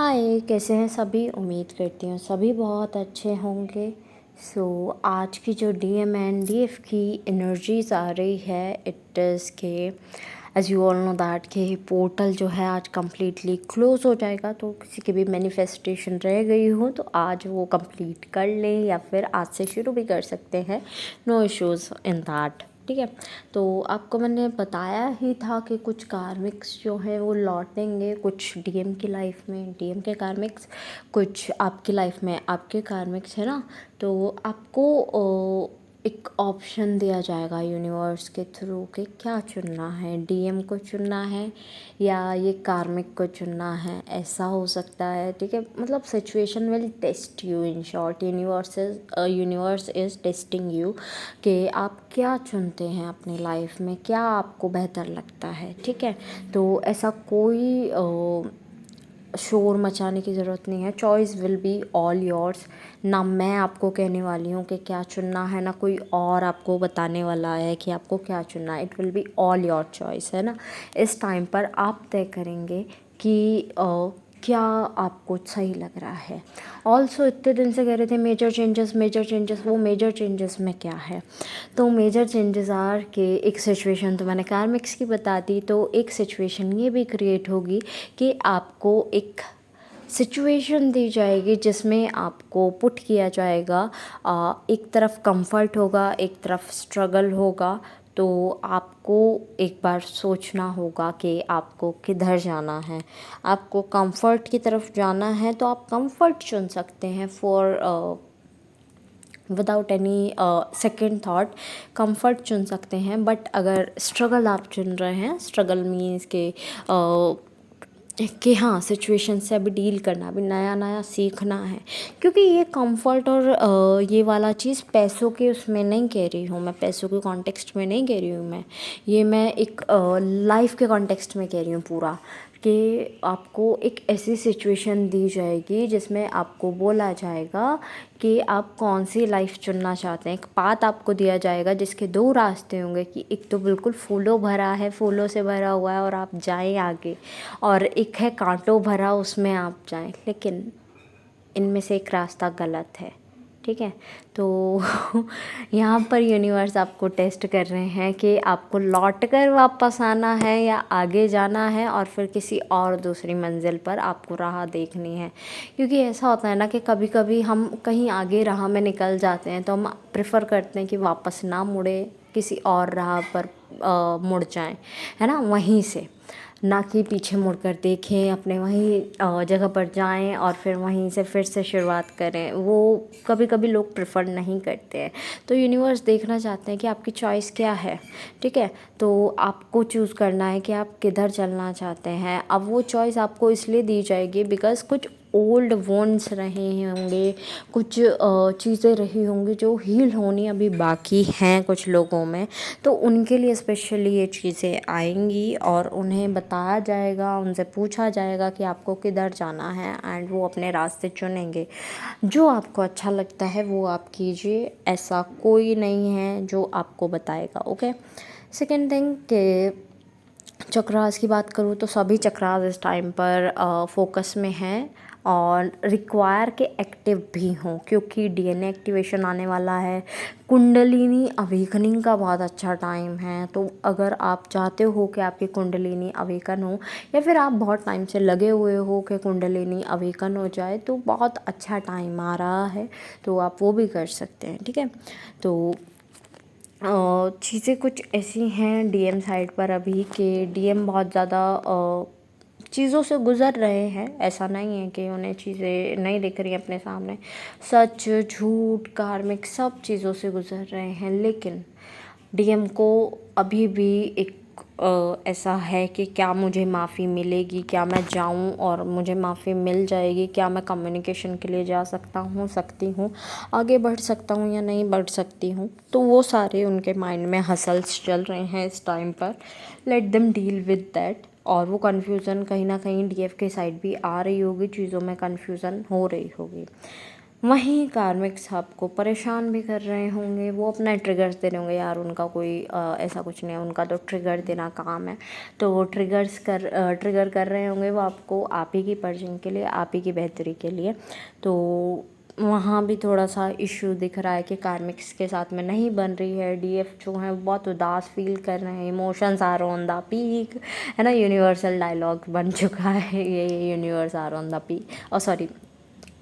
हाय, कैसे हैं सभी। उम्मीद करती हूँ सभी बहुत अच्छे होंगे। आज की जो डीएम एंड डीएफ की एनर्जीज आ रही है, इट इज़ के as you all know that कि पोर्टल जो है आज कम्प्लीटली क्लोज हो जाएगा। तो किसी की भी मैनिफेस्टेशन रह गई हो तो आज वो कंप्लीट कर लें या फिर आज से शुरू भी कर सकते हैं। No issues in that. ठीक है, तो आपको मैंने बताया ही था कि कुछ कार्मिक्स जो हैं वो लौटेंगे, कुछ डीएम की लाइफ में डीएम के कार्मिक्स, कुछ आपकी लाइफ में आपके कार्मिक्स, है ना। तो आपको एक ऑप्शन दिया जाएगा यूनिवर्स के थ्रू कि क्या चुनना है, डीएम को चुनना है या ये कार्मिक को चुनना है। ऐसा हो सकता है, ठीक है। मतलब situation will test you, in short universe is testing you कि आप क्या चुनते हैं अपनी लाइफ में, क्या आपको बेहतर लगता है। ठीक है, तो ऐसा कोई शोर मचाने की ज़रूरत नहीं है। Choice will be all yours. ना मैं आपको कहने वाली हूँ कि क्या चुनना है, ना कोई और आपको बताने वाला है कि आपको क्या चुनना है। It will be all your choice, है ना। इस टाइम पर आप तय करेंगे कि क्या आपको सही लग रहा है। ऑल्सो इतने दिन से कह रहे थे मेजर चेंजेस मेजर चेंजेस, वो मेजर चेंजेस में क्या है। तो मेजर चेंजेस आर के एक सिचुएशन तो मैंने कार्मिक्स की बता दी, तो एक सिचुएशन ये भी क्रिएट होगी कि आपको एक सिचुएशन दी जाएगी जिसमें आपको पुट किया जाएगा। एक तरफ कंफर्ट होगा, एक तरफ स्ट्रगल होगा। तो आपको एक बार सोचना होगा कि आपको किधर जाना है। आपको कंफर्ट की तरफ जाना है तो आप कंफर्ट चुन सकते हैं for without any second thought. Comfort चुन सकते हैं। बट अगर स्ट्रगल आप चुन रहे हैं, स्ट्रगल मीन्स कि हाँ, सिचुएशन से अभी डील करना, अभी नया नया सीखना है। क्योंकि ये कंफर्ट और ये वाला चीज़ पैसों के उसमें नहीं कह रही हूँ मैं, पैसों के कॉन्टेक्स्ट में नहीं कह रही हूँ मैं। ये मैं एक लाइफ के कॉन्टेक्स्ट में कह रही हूँ पूरा, कि आपको एक ऐसी सिचुएशन दी जाएगी जिसमें आपको बोला जाएगा कि आप कौन सी लाइफ चुनना चाहते हैं। एक पाथ आपको दिया जाएगा जिसके दो रास्ते होंगे, कि एक तो बिल्कुल फूलों भरा है, फूलों से भरा हुआ है और आप जाएं आगे, और एक है कांटों भरा, उसमें आप जाएं। लेकिन इनमें से एक रास्ता गलत है। ठीक है, तो यहाँ पर यूनिवर्स आपको टेस्ट कर रहे हैं कि आपको लौट कर वापस आना है या आगे जाना है और फिर किसी और दूसरी मंजिल पर आपको राह देखनी है। क्योंकि ऐसा होता है ना कि कभी कभी हम कहीं आगे राह में निकल जाते हैं तो हम प्रेफर करते हैं कि वापस ना मुड़े, किसी और राह पर मुड़ जाएं, है ना, वहीं से। ना कि पीछे मुड़कर देखें, अपने वहीं जगह पर जाएं और फिर वहीं से फिर से शुरुआत करें। वो कभी कभी लोग प्रेफर नहीं करते हैं। तो यूनिवर्स देखना चाहते हैं कि आपकी चॉइस क्या है। ठीक है, तो आपको चूज़ करना है कि आप किधर चलना चाहते हैं। अब वो चॉइस आपको इसलिए दी जाएगी बिकॉज़ कुछ ओल्ड वोन्ड्स रहे होंगे, कुछ चीज़ें रही होंगी जो हील होनी अभी बाकी हैं कुछ लोगों में। तो उनके लिए स्पेशली ये चीज़ें आएंगी और उन्हें बताया जाएगा, उनसे पूछा जाएगा कि आपको किधर जाना है, एंड वो अपने रास्ते चुनेंगे। जो आपको अच्छा लगता है वो आप कीजिए, ऐसा कोई नहीं है जो आपको बताएगा। ओके। सेकेंड थिंग कि चक्रास की बात करूँ तो सभी चक्रास इस टाइम पर फोकस में हैं और रिक्वायर के एक्टिव भी हों, क्योंकि डीएनए एक्टिवेशन आने वाला है। कुंडलिनी अवेकनिंग का बहुत अच्छा टाइम है। तो अगर आप चाहते हो कि आपकी कुंडलिनी अवेकन हो, या फिर आप बहुत टाइम से लगे हुए हो कि कुंडलिनी अवेकन हो जाए, तो बहुत अच्छा टाइम आ रहा है। तो आप वो भी कर सकते हैं। ठीक है, तो चीज़ें कुछ ऐसी हैं डीएम साइड पर अभी कि डीएम बहुत ज़्यादा चीज़ों से गुज़र रहे हैं। ऐसा नहीं है कि उन्हें चीज़ें नहीं दिख रही अपने सामने। सच, झूठ, कार्मिक सब चीज़ों से गुज़र रहे हैं। लेकिन डीएम को अभी भी एक ऐसा है कि क्या मुझे माफ़ी मिलेगी, क्या मैं जाऊं और मुझे माफ़ी मिल जाएगी, क्या मैं कम्युनिकेशन के लिए जा सकती हूँ, आगे बढ़ सकता हूँ या नहीं बढ़ सकती हूँ। तो वो सारे उनके माइंड में हसल्स चल रहे हैं इस टाइम पर। Let them deal with that. और वो कन्फ्यूज़न कहीं ना कहीं डीएफ के साइड भी आ रही होगी, चीज़ों में कन्फ्यूज़न हो रही होगी। वहीं कार्मिक्स आपको परेशान भी कर रहे होंगे, वो अपना ट्रिगर्स दे रहे होंगे, यार उनका कोई ऐसा कुछ नहीं है, उनका तो ट्रिगर देना काम है। तो वो ट्रिगर कर रहे होंगे वो आपको, आप ही की पर्सन के लिए, आप ही की बेहतरी के लिए। तो वहाँ भी थोड़ा सा इश्यू दिख रहा है कि कार्मिक्स के साथ में नहीं बन रही है। डीएफ जो है वो बहुत उदास फील कर रहे हैं, emotions are on the peak, है ना, यूनिवर्सल डायलॉग बन चुका है ये, universe are on the peak, और sorry,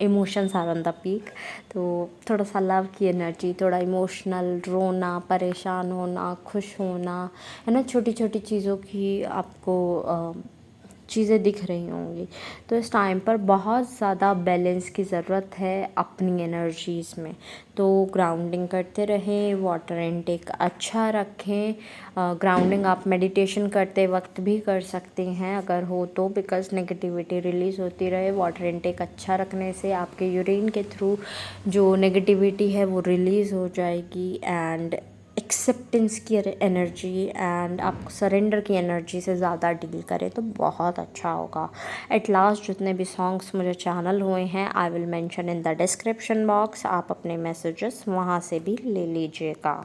emotions are on the peak. तो थोड़ा सा लव की एनर्जी, थोड़ा इमोशनल, रोना, परेशान होना, खुश होना, है ना, छोटी छोटी चीज़ों की आपको चीज़ें दिख रही होंगी। तो इस टाइम पर बहुत ज़्यादा बैलेंस की ज़रूरत है अपनी एनर्जीज़ में। तो ग्राउंडिंग करते रहें, वाटर इनटेक अच्छा रखें। ग्राउंडिंग आप मेडिटेशन करते वक्त भी कर सकते हैं अगर हो तो, बिकॉज़ नेगेटिविटी रिलीज़ होती रहे। वाटर इनटेक अच्छा रखने से आपके यूरिन के थ्रू जो नेगेटिविटी है वो रिलीज़ हो जाएगी, एंड एक्सेप्टेंस की एनर्जी एंड आप सरेंडर की एनर्जी से ज़्यादा डील करें तो बहुत अच्छा होगा। एट लास्ट जितने भी सॉन्ग्स मुझे चैनल हुए हैं I will mention in the description box, आप अपने मैसेजेस वहाँ से भी ले लीजिएगा।